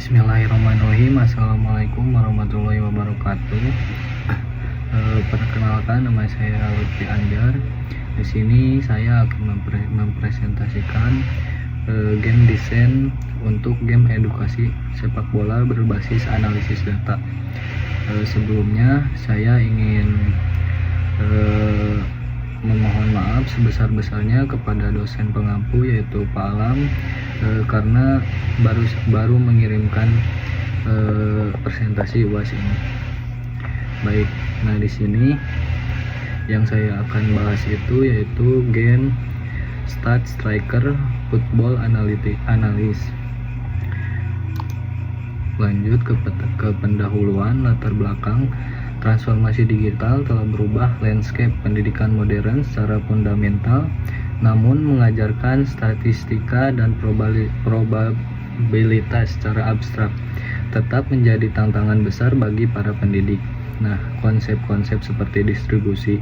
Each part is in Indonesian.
Bismillahirrahmanirrahim. Assalamualaikum warahmatullahi wabarakatuh. Perkenalkan, nama saya Lutfi Anjar. Di sini saya akan mempresentasikan game desain untuk game edukasi sepak bola berbasis analisis data. Sebelumnya saya ingin memohon maaf sebesar-besarnya kepada dosen pengampu yaitu Pak Alam, karena baru mengirimkan presentasi UAS ini. Baik, nah di sini yang saya akan bahas itu yaitu game Stat Striker Football Analysis. Lanjut ke pendahuluan latar belakang. Transformasi digital telah berubah landscape pendidikan modern secara fundamental, namun mengajarkan statistika dan probabilitas secara abstrak tetap menjadi tantangan besar bagi para pendidik. Nah, konsep-konsep seperti distribusi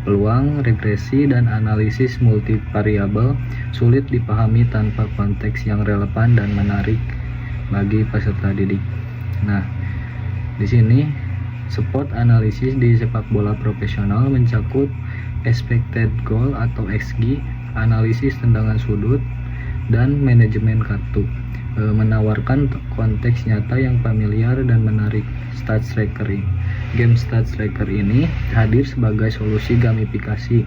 peluang, regresi, dan analisis multivariabel sulit dipahami tanpa konteks yang relevan dan menarik bagi peserta didik. Nah, di sini sport analisis di sepak bola profesional mencakup expected goal atau XG, analisis tendangan sudut, dan manajemen kartu, menawarkan konteks nyata yang familiar dan menarik. Game Stat Striker ini hadir sebagai solusi gamifikasi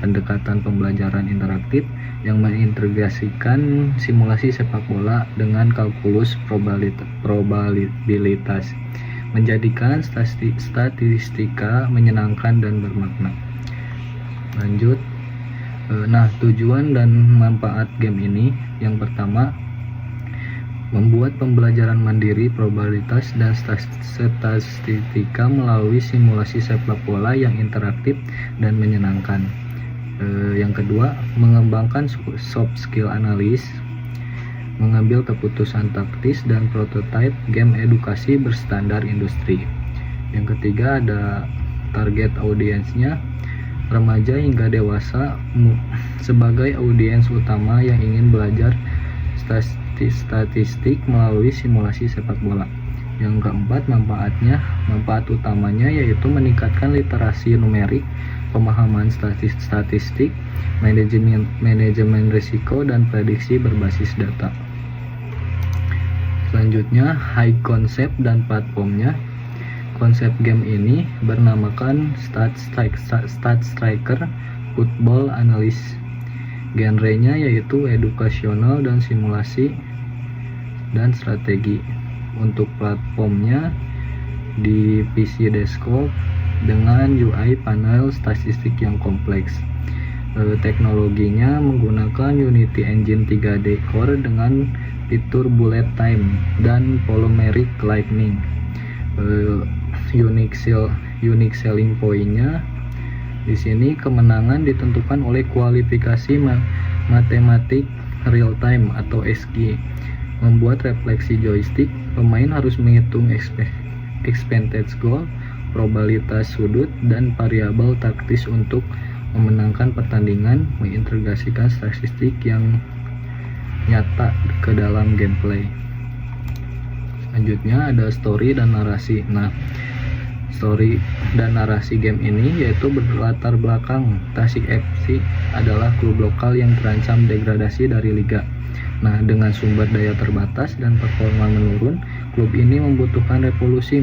pendekatan pembelajaran interaktif yang mengintegrasikan simulasi sepak bola dengan kalkulus probabilitas, menjadikan statistika menyenangkan dan bermakna. Lanjut, nah tujuan dan manfaat game ini, yang pertama, membuat pembelajaran mandiri probabilitas dan statistika melalui simulasi sepak bola yang interaktif dan menyenangkan. Yang kedua, mengembangkan soft skill analis, mengambil keputusan taktis dan prototipe game edukasi berstandar industri. Yang ketiga, ada target audiensnya, remaja hingga dewasa sebagai audiens utama yang ingin belajar statistik melalui simulasi sepak bola. Yang keempat, manfaat utamanya yaitu meningkatkan literasi numerik, pemahaman statistik, manajemen risiko, dan prediksi berbasis data. Selanjutnya, high concept dan platformnya. Konsep game ini bernamakan Stat Striker Football Analysis. Genrenya yaitu edukasional dan simulasi dan strategi. Untuk platformnya di PC desktop dengan UI panel statistik yang kompleks. Teknologinya menggunakan Unity Engine 3D Core dengan fitur bullet time dan polymeric lightning. Unique selling point-nya di sini kemenangan ditentukan oleh kualifikasi matematik real time atau XG. Membuat refleksi joystick, pemain harus menghitung expected goal, probabilitas sudut, dan variabel taktis untuk memenangkan pertandingan, mengintegrasikan statistik yang nyata ke dalam gameplay. Selanjutnya ada story dan narasi. Nah, story dan narasi game ini yaitu berlatar belakang Tasik FC adalah klub lokal yang terancam degradasi dari liga. Nah, dengan sumber daya terbatas dan performa menurun, klub ini membutuhkan revolusi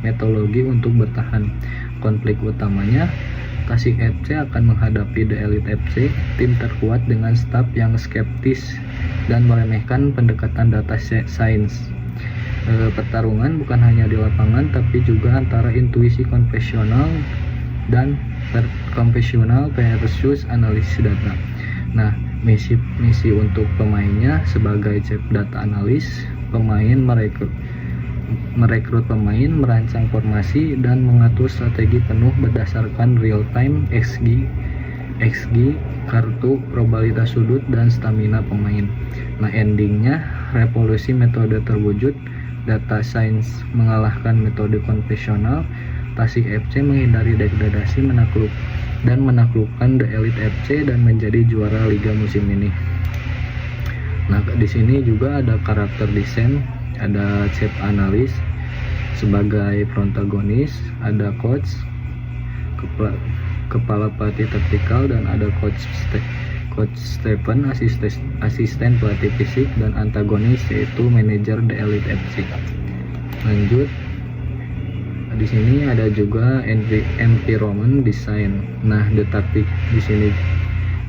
metodologi untuk bertahan. Konflik utamanya, Tasik FC akan menghadapi The Elite FC, tim terkuat dengan staf yang skeptis dan meremehkan pendekatan data science. Pertarungan bukan hanya di lapangan tapi juga antara intuisi konvensional versus analisis data. Nah, misi untuk pemainnya sebagai chief data analis, pemain merekrut pemain, merancang formasi, dan mengatur strategi penuh berdasarkan real time XG, kartu, probabilitas sudut, dan stamina pemain. Nah, endingnya revolusi metode terwujud, data science mengalahkan metode konvensional, Tasik FC menghindari degradasi menaklukkan The Elite FC dan menjadi juara liga musim ini. Nah, di sini juga ada karakter design, ada chef analis sebagai protagonis, ada coach, kepala pelatih taktikal, dan ada coach Stephen, asisten pelatih fisik, dan antagonis yaitu manajer The Elite FC. Lanjut, di sini ada juga environment design. Nah, di sini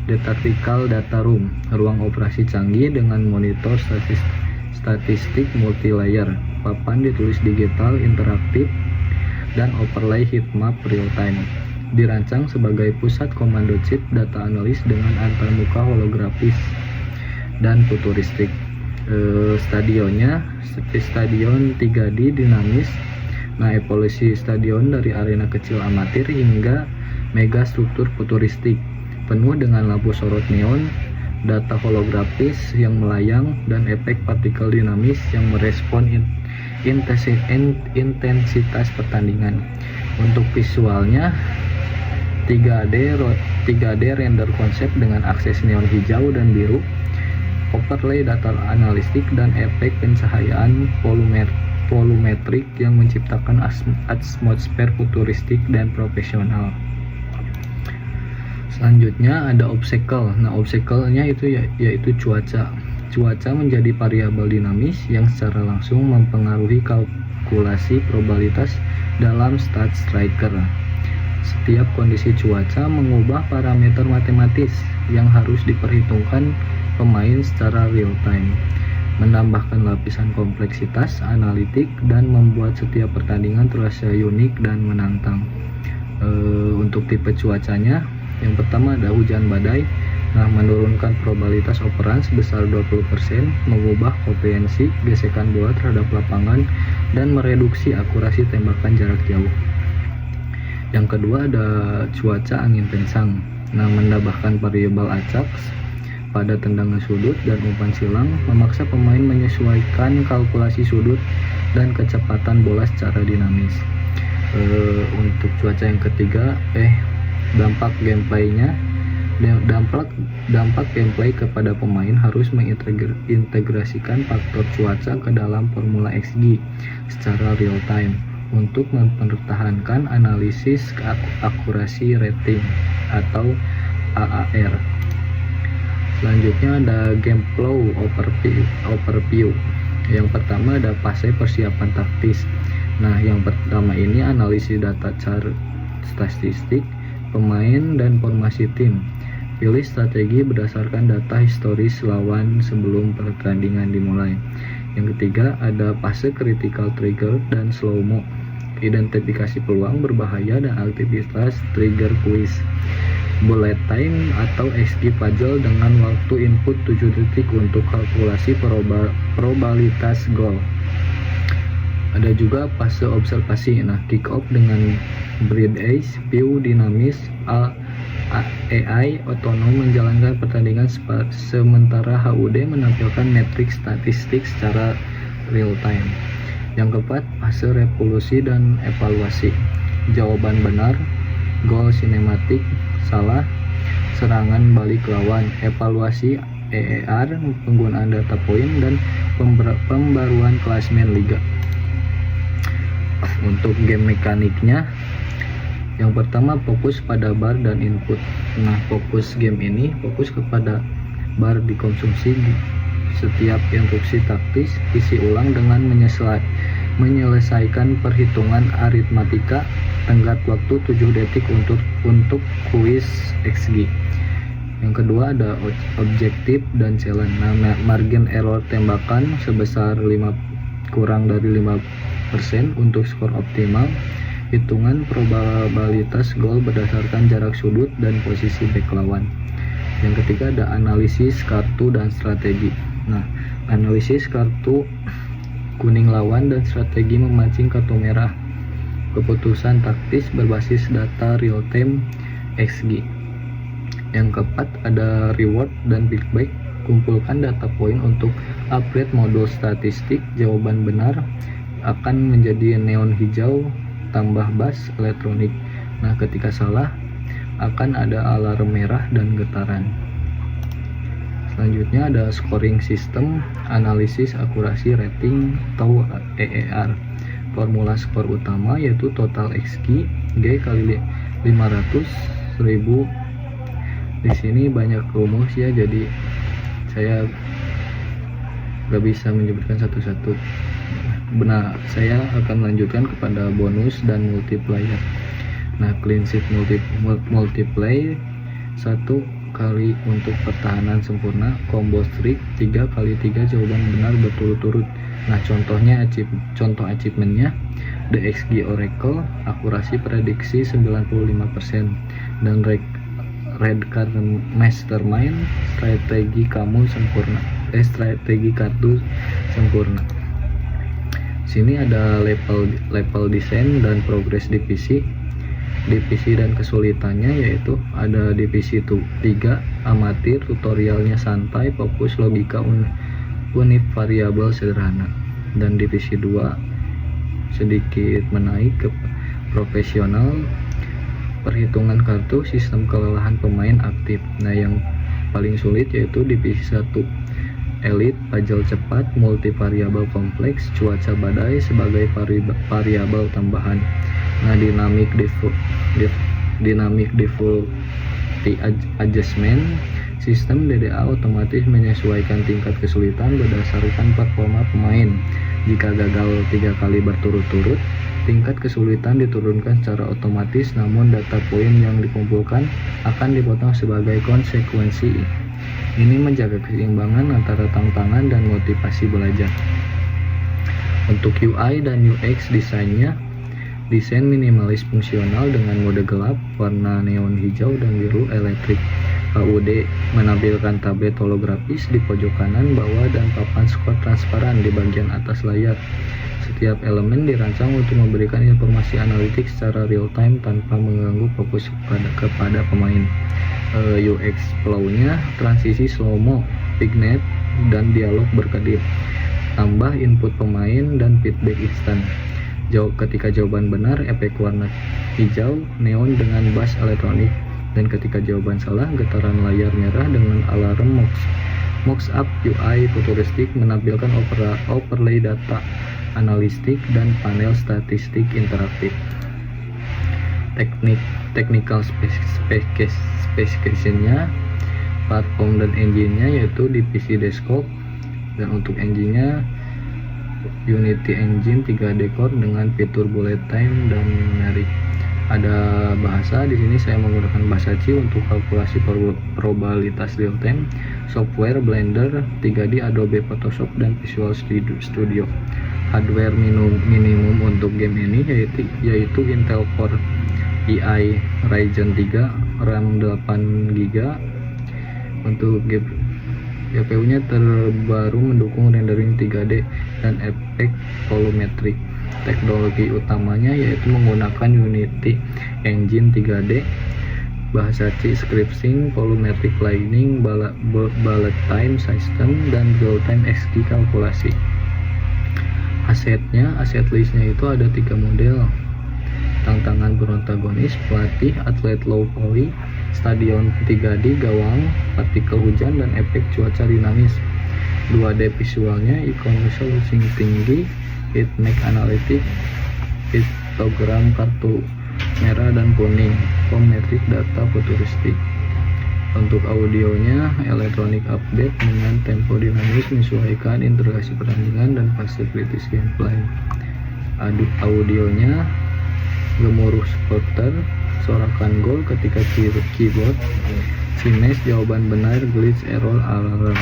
The Tactical Data Room, ruang operasi canggih dengan monitor statistik multi-layer, papan ditulis digital interaktif, dan overlay heatmap real-time. Dirancang sebagai pusat komando chip data analis dengan antarmuka holografis dan futuristik. Stadionnya stadion 3D dinamis. Nah, evolusi stadion dari arena kecil amatir hingga mega struktur futuristik, penuh dengan lampu sorot neon, data holografis yang melayang, dan efek partikel dinamis yang merespon intensitas pertandingan. Untuk visualnya 3D render konsep dengan akses neon hijau dan biru, overlay data analistik, dan efek pencahayaan volumetrik yang menciptakan atmosfer futuristik dan profesional. Selanjutnya ada obstacle. Nah, obstacle-nya itu yaitu cuaca. Cuaca menjadi variabel dinamis yang secara langsung mempengaruhi kalkulasi probabilitas dalam stat striker. Setiap kondisi cuaca mengubah parameter matematis yang harus diperhitungkan pemain secara real time, menambahkan lapisan kompleksitas analitik, dan membuat setiap pertandingan terasa unik dan menantang. Untuk tipe cuacanya, yang pertama ada hujan badai. Nah, menurunkan probabilitas operan sebesar 20%, mengubah koefisiensi gesekan bola terhadap lapangan, dan mereduksi akurasi tembakan jarak jauh. Yang kedua ada cuaca angin kencang. Nah, menambahkan variabel acak pada tendangan sudut dan umpan silang, memaksa pemain menyesuaikan kalkulasi sudut dan kecepatan bola secara dinamis. Untuk cuaca yang ketiga, dampak gameplay kepada pemain harus mengintegrasikan faktor cuaca ke dalam formula XG secara real time untuk mempertahankan analisis akurasi rating atau AAR. Selanjutnya ada game flow overview. Yang pertama ada fase persiapan taktis. Nah, yang pertama ini analisis data chart statistik pemain dan formasi tim. Pilih strategi berdasarkan data historis lawan sebelum pertandingan dimulai. Yang ketiga ada fase critical trigger dan slow-mo. Identifikasi peluang berbahaya dan aktivitas trigger quiz. Bullet time atau XG puzzle dengan waktu input 7 detik untuk kalkulasi probabilitas gol. Ada juga fase observasi. Nah, kick off dengan bird's eye view dinamis, AI otonom menjalankan pertandingan sementara HUD menampilkan metrik statistik secara real time. Yang keempat, fase revolusi dan evaluasi. Jawaban benar, gol sinematik, salah, serangan balik lawan, evaluasi EER, penggunaan data poin, dan pembaruan klasemen liga. Untuk game mekaniknya, yang pertama fokus pada bar dan input. Nah, fokus game ini fokus kepada bar dikonsumsi setiap instruksi taktis, isi ulang dengan menyelesaikan perhitungan aritmatika, tenggat waktu 7 detik untuk kuis XG. Yang kedua ada objektif dan challenge. Nah, margin error tembakan sebesar kurang dari 5% untuk skor optimal. Hitungan probabilitas gol berdasarkan jarak sudut dan posisi back lawan. Yang ketiga ada analisis kartu dan strategi. Nah, analisis kartu kuning lawan dan strategi memancing kartu merah. Keputusan taktis berbasis data real time XG. Yang keempat ada reward dan feedback. Kumpulkan data poin untuk upgrade modul statistik. Jawaban benar akan menjadi neon hijau tambah bass elektronik. Nah, ketika salah akan ada alarm merah dan getaran. Selanjutnya ada scoring system, analisis akurasi rating atau EER. Formula skor utama yaitu total XG G kali 500.000. Di sini banyak rumus ya, jadi saya gak bisa menyebutkan satu-satu. Benar, saya akan melanjutkan kepada bonus dan multiplier. Nah, clean sheet multiply 1 kali untuk pertahanan sempurna, combo streak 3 kali 3 jawaban benar berturut-turut. Nah, contoh achievementnya The XG Oracle, akurasi prediksi 95%, dan Red Card Mastermind, strategi kartu sempurna. Sini ada level desain dan progress divisi dan kesulitannya, yaitu ada divisi 3 amatir, tutorialnya santai, fokus logika unit variabel sederhana, dan divisi 2 sedikit menaik ke profesional, perhitungan kartu, sistem kelelahan pemain aktif. Nah, yang paling sulit yaitu divisi 1 elite, puzzle cepat, multivariabel kompleks, cuaca badai sebagai variabel tambahan. Nah, dynamic difficulty adjustment, sistem DDA otomatis menyesuaikan tingkat kesulitan berdasarkan performa pemain. Jika gagal 3 kali berturut-turut, tingkat kesulitan diturunkan secara otomatis, namun data poin yang dikumpulkan akan dipotong sebagai konsekuensi. Ini menjaga keseimbangan antara tantangan dan motivasi belajar. Untuk UI dan UX desainnya, desain minimalis fungsional dengan mode gelap, warna neon hijau dan biru elektrik. HUD menampilkan tablet holografis di pojok kanan bawah dan papan skor transparan di bagian atas layar. Setiap elemen dirancang untuk memberikan informasi analitik secara real time tanpa mengganggu fokus kepada pemain. UX flow-nya transisi slow-mo, vignette, dan dialog berkedip. Tambah input pemain dan feedback instan. Ketika jawaban benar, efek warna hijau neon dengan bass elektronik, dan ketika jawaban salah, getaran layar merah dengan alarm Mockup. UI futuristik menampilkan overlay data analistik dan panel statistik interaktif. Technical specification-nya, platform dan engine-nya yaitu divisi desktop, dan untuk engine-nya Unity Engine 3D Core dengan fitur bullet time dan numeric. Ada bahasa di sini, saya menggunakan bahasa C untuk kalkulasi probabilitas real time. Software Blender, 3D, Adobe Photoshop, dan Visual Studio. Hardware minimum untuk game ini yaitu Intel Core i Ryzen 3 RAM 8GB. Untuk GPU-nya terbaru mendukung rendering 3D dan efek volumetrik. Teknologi utamanya yaitu menggunakan Unity Engine 3D, bahasa C scripting, volumetric lighting, bullet time system, dan real-time XG kalkulasi. Asset listnya itu ada 3 model: tantangan protagonis, pelatih, atlet low volley, stadion 3D, gawang, partikel hujan, dan efek cuaca dinamis. 2D visualnya, icon resolusi tinggi, heatmap analitik, histogram kartu merah dan kuning, volumetric data futuristik. Untuk audionya, electronic update dengan tempo dinamis menyesuaikan integrasi pertandingan dan flexibility gameplay. Audionya, gemuruh supporter, sorakan gol ketika keyboard, simes jawaban benar, glitch, error, alarm.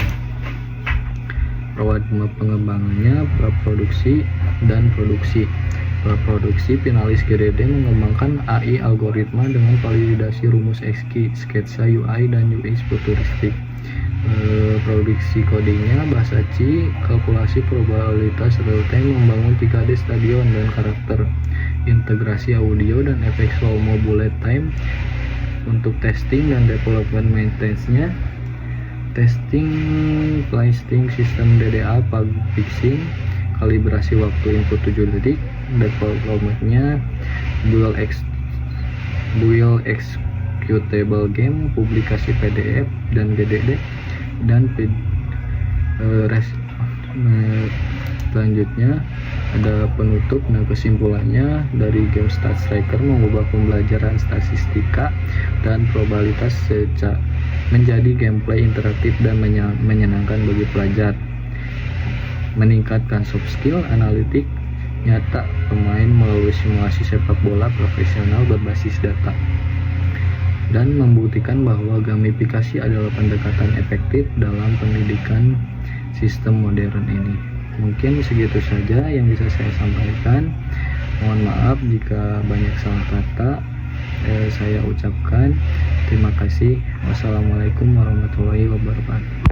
Roadmap pengembangannya, praproduksi dan produksi. Praproduksi, finalis GDD mengembangkan AI algoritma dengan validasi rumus XG, sketsa UI dan UX futuristik. Produksi codingnya, bahasa C, kalkulasi probabilitas real time, membangun 3D stadion dan karakter. Integrasi audio dan efek slow-mo bullet time. Untuk testing dan development maintenance-nya, testing, playlisting sistem DDA, bug fixing, kalibrasi waktu input 7 detik, development-nya dual executable game, publikasi PDF dan DDD, Dan selanjutnya ada penutup. Nah, kesimpulannya dari Geostat Striker mengubah pembelajaran statistika dan probabilitas menjadi gameplay interaktif dan menyenangkan bagi pelajar, meningkatkan soft skill analitik nyata pemain melalui simulasi sepak bola profesional berbasis data, dan membuktikan bahwa gamifikasi adalah pendekatan efektif dalam pendidikan sistem modern ini. Mungkin segitu saja yang bisa saya sampaikan. Mohon maaf jika banyak salah kata saya ucapkan. Terima kasih. Wassalamualaikum warahmatullahi wabarakatuh.